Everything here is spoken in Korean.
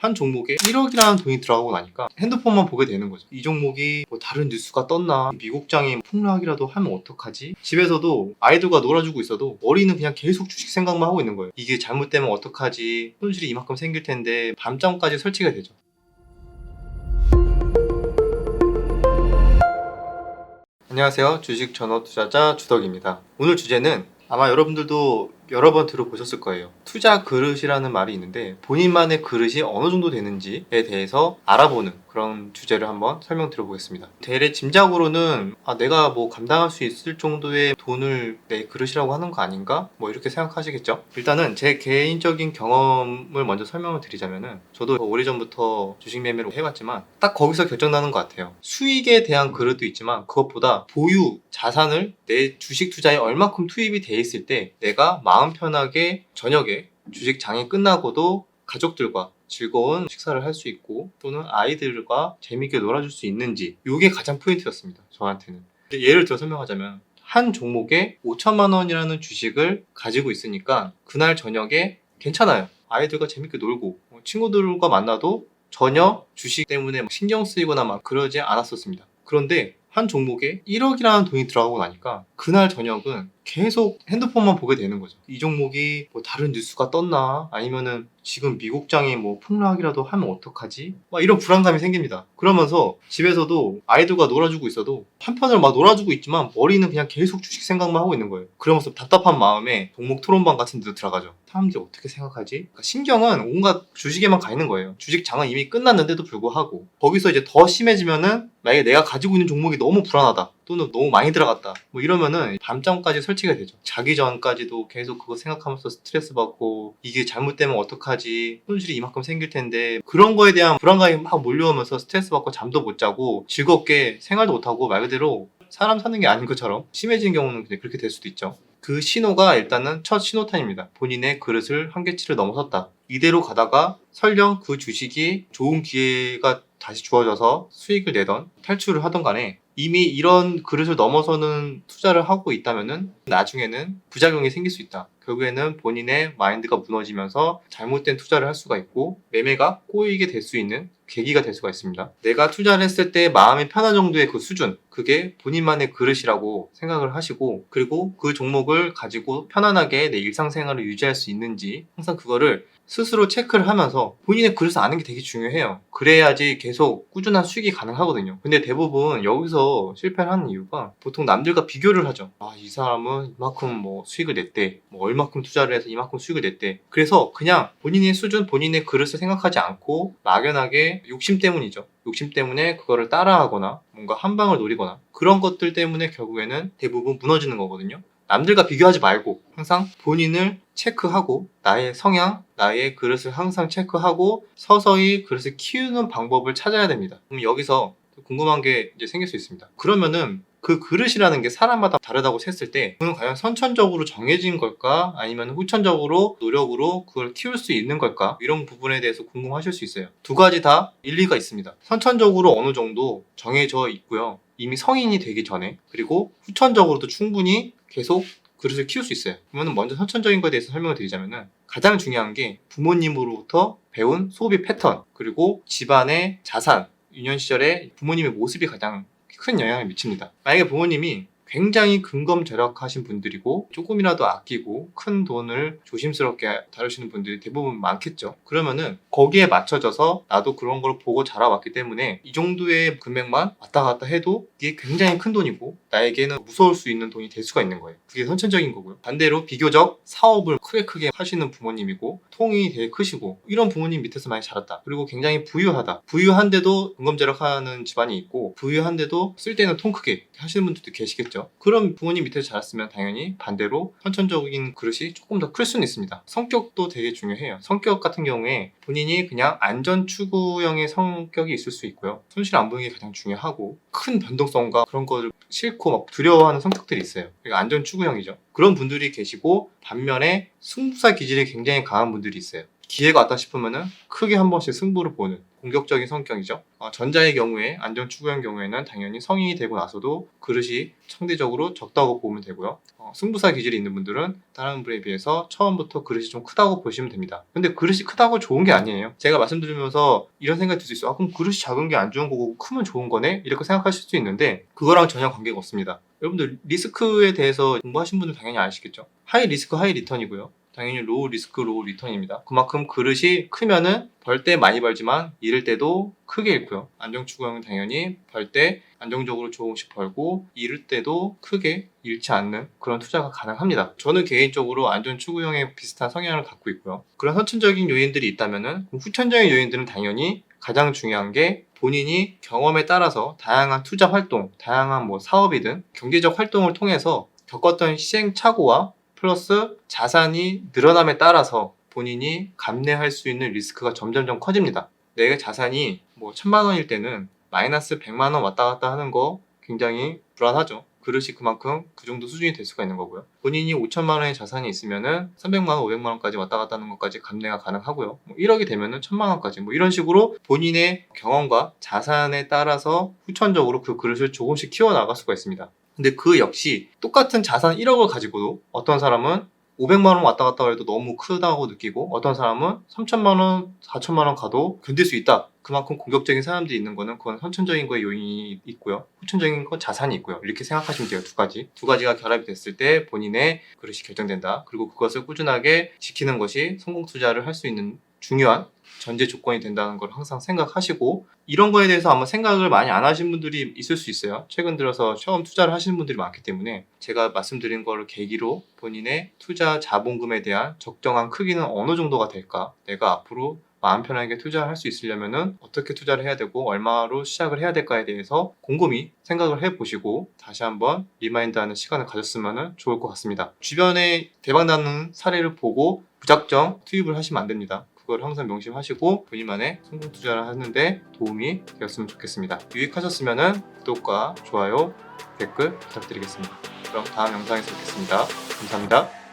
한 종목에 1억이라는 돈이 들어가고 나니까 핸드폰만 보게 되는 거죠. 이 종목이 뭐 다른 뉴스가 떴나, 미국장이 폭락이라도 하면 어떡하지? 집에서도 아이들과 놀아주고 있어도 머리는 그냥 계속 주식 생각만 하고 있는 거예요. 이게 잘못되면 어떡하지? 손실이 이만큼 생길 텐데 밤잠까지 설치가 되죠. 안녕하세요. 주식 전업 투자자 주덕입니다. 오늘 주제는 아마 여러분들도 여러 번 들어보셨을 거예요. 투자 그릇이라는 말이 있는데 본인만의 그릇이 어느 정도 되는지에 대해서 알아보는 그런 주제를 한번 설명드려보겠습니다. 대략 짐작으로는 내가 뭐 감당할 수 있을 정도의 돈을 내 그릇이라고 하는 거 아닌가? 뭐 이렇게 생각하시겠죠? 일단은 제 개인적인 경험을 먼저 설명을 드리자면은 저도 오래전부터 주식 매매를 해봤지만 딱 거기서 결정나는 것 같아요. 수익에 대한 그릇도 있지만 그것보다 보유, 자산을 내 주식 투자에 얼마큼 투입이 돼 있을 때 내가 마음 편하게 저녁에 주식 장이 끝나고도 가족들과 즐거운 식사를 할 수 있고 또는 아이들과 재밌게 놀아줄 수 있는지, 이게 가장 포인트였습니다. 저한테는. 예를 들어 설명하자면 한 종목에 5천만 원이라는 주식을 가지고 있으니까 그날 저녁에 괜찮아요. 아이들과 재밌게 놀고 친구들과 만나도 전혀 주식 때문에 신경 쓰이거나 막 그러지 않았었습니다. 그런데 한 종목에 1억이라는 돈이 들어가고 나니까 그날 저녁은 계속 핸드폰만 보게 되는 거죠. 이 종목이 뭐 다른 뉴스가 떴나, 아니면은 지금 미국장이 뭐 폭락이라도 하면 어떡하지? 막 이런 불안감이 생깁니다. 그러면서 집에서도 아이들과 놀아주고 있어도 한편으로 막 놀아주고 있지만 머리는 그냥 계속 주식 생각만 하고 있는 거예요. 그러면서 답답한 마음에 종목 토론방 같은 데도 들어가죠. 사람들이 어떻게 생각하지? 그러니까 신경은 온갖 주식에만 가 있는 거예요. 주식 장은 이미 끝났는데도 불구하고 거기서 이제 더 심해지면은 만약에 내가 가지고 있는 종목이 너무 불안하다, 또는 너무 많이 들어갔다, 뭐 이러면은 밤잠까지 설치가 되죠. 자기 전까지도 계속 그거 생각하면서 스트레스 받고 이게 잘못되면 어떡하지, 손실이 이만큼 생길 텐데, 그런 거에 대한 불안감이 막 몰려오면서 스트레스 받고 잠도 못 자고 즐겁게 생활도 못하고 말 그대로 사람 사는 게 아닌 것처럼 심해지는 경우는 그렇게 될 수도 있죠. 그 신호가 일단은 첫 신호탄입니다. 본인의 그릇을 한계치를 넘어섰다. 이대로 가다가 설령 그 주식이 좋은 기회가 다시 주어져서 수익을 내던 탈출을 하던 간에 이미 이런 그릇을 넘어서는 투자를 하고 있다면은 나중에는 부작용이 생길 수 있다. 결국에는 본인의 마인드가 무너지면서 잘못된 투자를 할 수가 있고 매매가 꼬이게 될 수 있는 계기가 될 수가 있습니다. 내가 투자를 했을 때 마음이 편한 정도의 그 수준, 그게 본인만의 그릇이라고 생각을 하시고, 그리고 그 종목을 가지고 편안하게 내 일상생활을 유지할 수 있는지 항상 그거를 스스로 체크를 하면서 본인의 그릇을 아는 게 되게 중요해요. 그래야지 계속 꾸준한 수익이 가능하거든요. 근데 대부분 여기서 실패를 하는 이유가 보통 남들과 비교를 하죠. 이 사람은 이만큼 뭐 수익을 냈대, 뭐 얼마큼 투자를 해서 이만큼 수익을 냈대. 그래서 그냥 본인의 수준, 본인의 그릇을 생각하지 않고 막연하게 욕심 때문이죠. 욕심 때문에 그거를 따라하거나 뭔가 한 방을 노리거나 그런 것들 때문에 결국에는 대부분 무너지는 거거든요. 남들과 비교하지 말고 항상 본인을 체크하고 나의 성향, 나의 그릇을 항상 체크하고 서서히 그릇을 키우는 방법을 찾아야 됩니다. 그럼 여기서 궁금한 게 이제 생길 수 있습니다. 그러면은 그 그릇이라는 게 사람마다 다르다고 셌을 때 그건 과연 선천적으로 정해진 걸까? 아니면 후천적으로 노력으로 그걸 키울 수 있는 걸까? 이런 부분에 대해서 궁금하실 수 있어요. 두 가지 다 일리가 있습니다. 선천적으로 어느 정도 정해져 있고요. 이미 성인이 되기 전에, 그리고 후천적으로도 충분히 계속 그릇을 키울 수 있어요. 그러면 먼저 선천적인 거에 대해서 설명을 드리자면은 가장 중요한 게 부모님으로부터 배운 소비 패턴, 그리고 집안의 자산, 유년 시절에 부모님의 모습이 가장 큰 영향을 미칩니다. 만약에 부모님이 굉장히 근검절약하신 분들이고 조금이라도 아끼고 큰 돈을 조심스럽게 다루시는 분들이 대부분 많겠죠. 그러면은 거기에 맞춰져서 나도 그런 걸 보고 자라왔기 때문에 이 정도의 금액만 왔다 갔다 해도 이게 굉장히 큰 돈이고 나에게는 무서울 수 있는 돈이 될 수가 있는 거예요. 그게 선천적인 거고요. 반대로 비교적 사업을 크게 하시는 부모님이고 통이 되게 크시고 이런 부모님 밑에서 많이 자랐다. 그리고 굉장히 부유하다. 부유한데도 근검절약하는 집안이 있고 부유한데도 쓸 때는 통 크게 하시는 분들도 계시겠죠. 그런 부모님 밑에서 자랐으면 당연히 반대로 선천적인 그릇이 조금 더 클 수는 있습니다. 성격도 되게 중요해요. 성격 같은 경우에 본인이 그냥 안전 추구형의 성격이 있을 수 있고요. 손실 안 보이는 게 가장 중요하고 큰 변동성과 그런 거를 싫고 막 두려워하는 성격들이 있어요. 그러니까 안전 추구형이죠. 그런 분들이 계시고 반면에 승부사 기질이 굉장히 강한 분들이 있어요. 기회가 왔다 싶으면은 크게 한 번씩 승부를 보는, 공격적인 성격이죠. 전자의 경우에 안정 추구형 경우에는 당연히 성인이 되고 나서도 그릇이 상대적으로 적다고 보면 되고요. 승부사 기질이 있는 분들은 다른 분에 비해서 처음부터 그릇이 좀 크다고 보시면 됩니다. 근데 그릇이 크다고 좋은 게 아니에요. 제가 말씀드리면서 이런 생각이 들 수 있어요. 그럼 그릇이 작은 게 안 좋은 거고 크면 좋은 거네? 이렇게 생각하실 수 있는데 그거랑 전혀 관계가 없습니다. 여러분들 리스크에 대해서 공부하신 분들 당연히 아시겠죠? 하이 리스크 하이 리턴이고요. 당연히 로우 리스크 로우 리턴입니다. 그만큼 그릇이 크면은 벌 때 많이 벌지만 잃을 때도 크게 잃고요. 안정 추구형은 당연히 벌 때 안정적으로 조금씩 벌고 잃을 때도 크게 잃지 않는 그런 투자가 가능합니다. 저는 개인적으로 안전 추구형에 비슷한 성향을 갖고 있고요. 그런 선천적인 요인들이 있다면은 후천적인 요인들은 당연히 가장 중요한 게 본인이 경험에 따라서 다양한 투자 활동, 다양한 사업이든 경제적 활동을 통해서 겪었던 시행착오와 플러스 자산이 늘어남에 따라서 본인이 감내할 수 있는 리스크가 점점점 커집니다. 내 자산이 1000만 원일 때는 마이너스 100만 원 왔다 갔다 하는 거 굉장히 불안하죠. 그릇이 그만큼 그 정도 수준이 될 수가 있는 거고요. 본인이 5천만 원의 자산이 있으면은 300만 원, 500만 원까지 왔다 갔다 하는 것까지 감내가 가능하고요. 1억이 되면은 1000만 원까지 이런 식으로 본인의 경험과 자산에 따라서 후천적으로 그 그릇을 조금씩 키워나갈 수가 있습니다. 근데 그 역시 똑같은 자산 1억을 가지고도 어떤 사람은 500만 원 왔다 갔다 해도 너무 크다고 느끼고 어떤 사람은 3천만 원, 4천만 원 가도 견딜 수 있다. 그만큼 공격적인 사람들이 있는 거는 그건 선천적인 거에 요인이 있고요. 후천적인 건 자산이 있고요. 이렇게 생각하시면 돼요. 두 가지. 두 가지가 결합이 됐을 때 본인의 그릇이 결정된다. 그리고 그것을 꾸준하게 지키는 것이 성공 투자를 할 수 있는 중요한 전제 조건이 된다는 걸 항상 생각하시고 이런 거에 대해서 아마 생각을 많이 안 하신 분들이 있을 수 있어요. 최근 들어서 처음 투자를 하시는 분들이 많기 때문에 제가 말씀드린 거를 계기로 본인의 투자 자본금에 대한 적정한 크기는 어느 정도가 될까? 내가 앞으로 마음 편하게 투자를 할 수 있으려면은 어떻게 투자를 해야 되고 얼마로 시작을 해야 될까에 대해서 곰곰이 생각을 해보시고 다시 한번 리마인드하는 시간을 가졌으면 좋을 것 같습니다. 주변에 대박나는 사례를 보고 무작정 투입을 하시면 안 됩니다. 그걸 항상 명심하시고 본인만의 성공 투자를 하는데 도움이 되었으면 좋겠습니다. 유익하셨으면 구독과 좋아요, 댓글 부탁드리겠습니다. 그럼 다음 영상에서 뵙겠습니다. 감사합니다.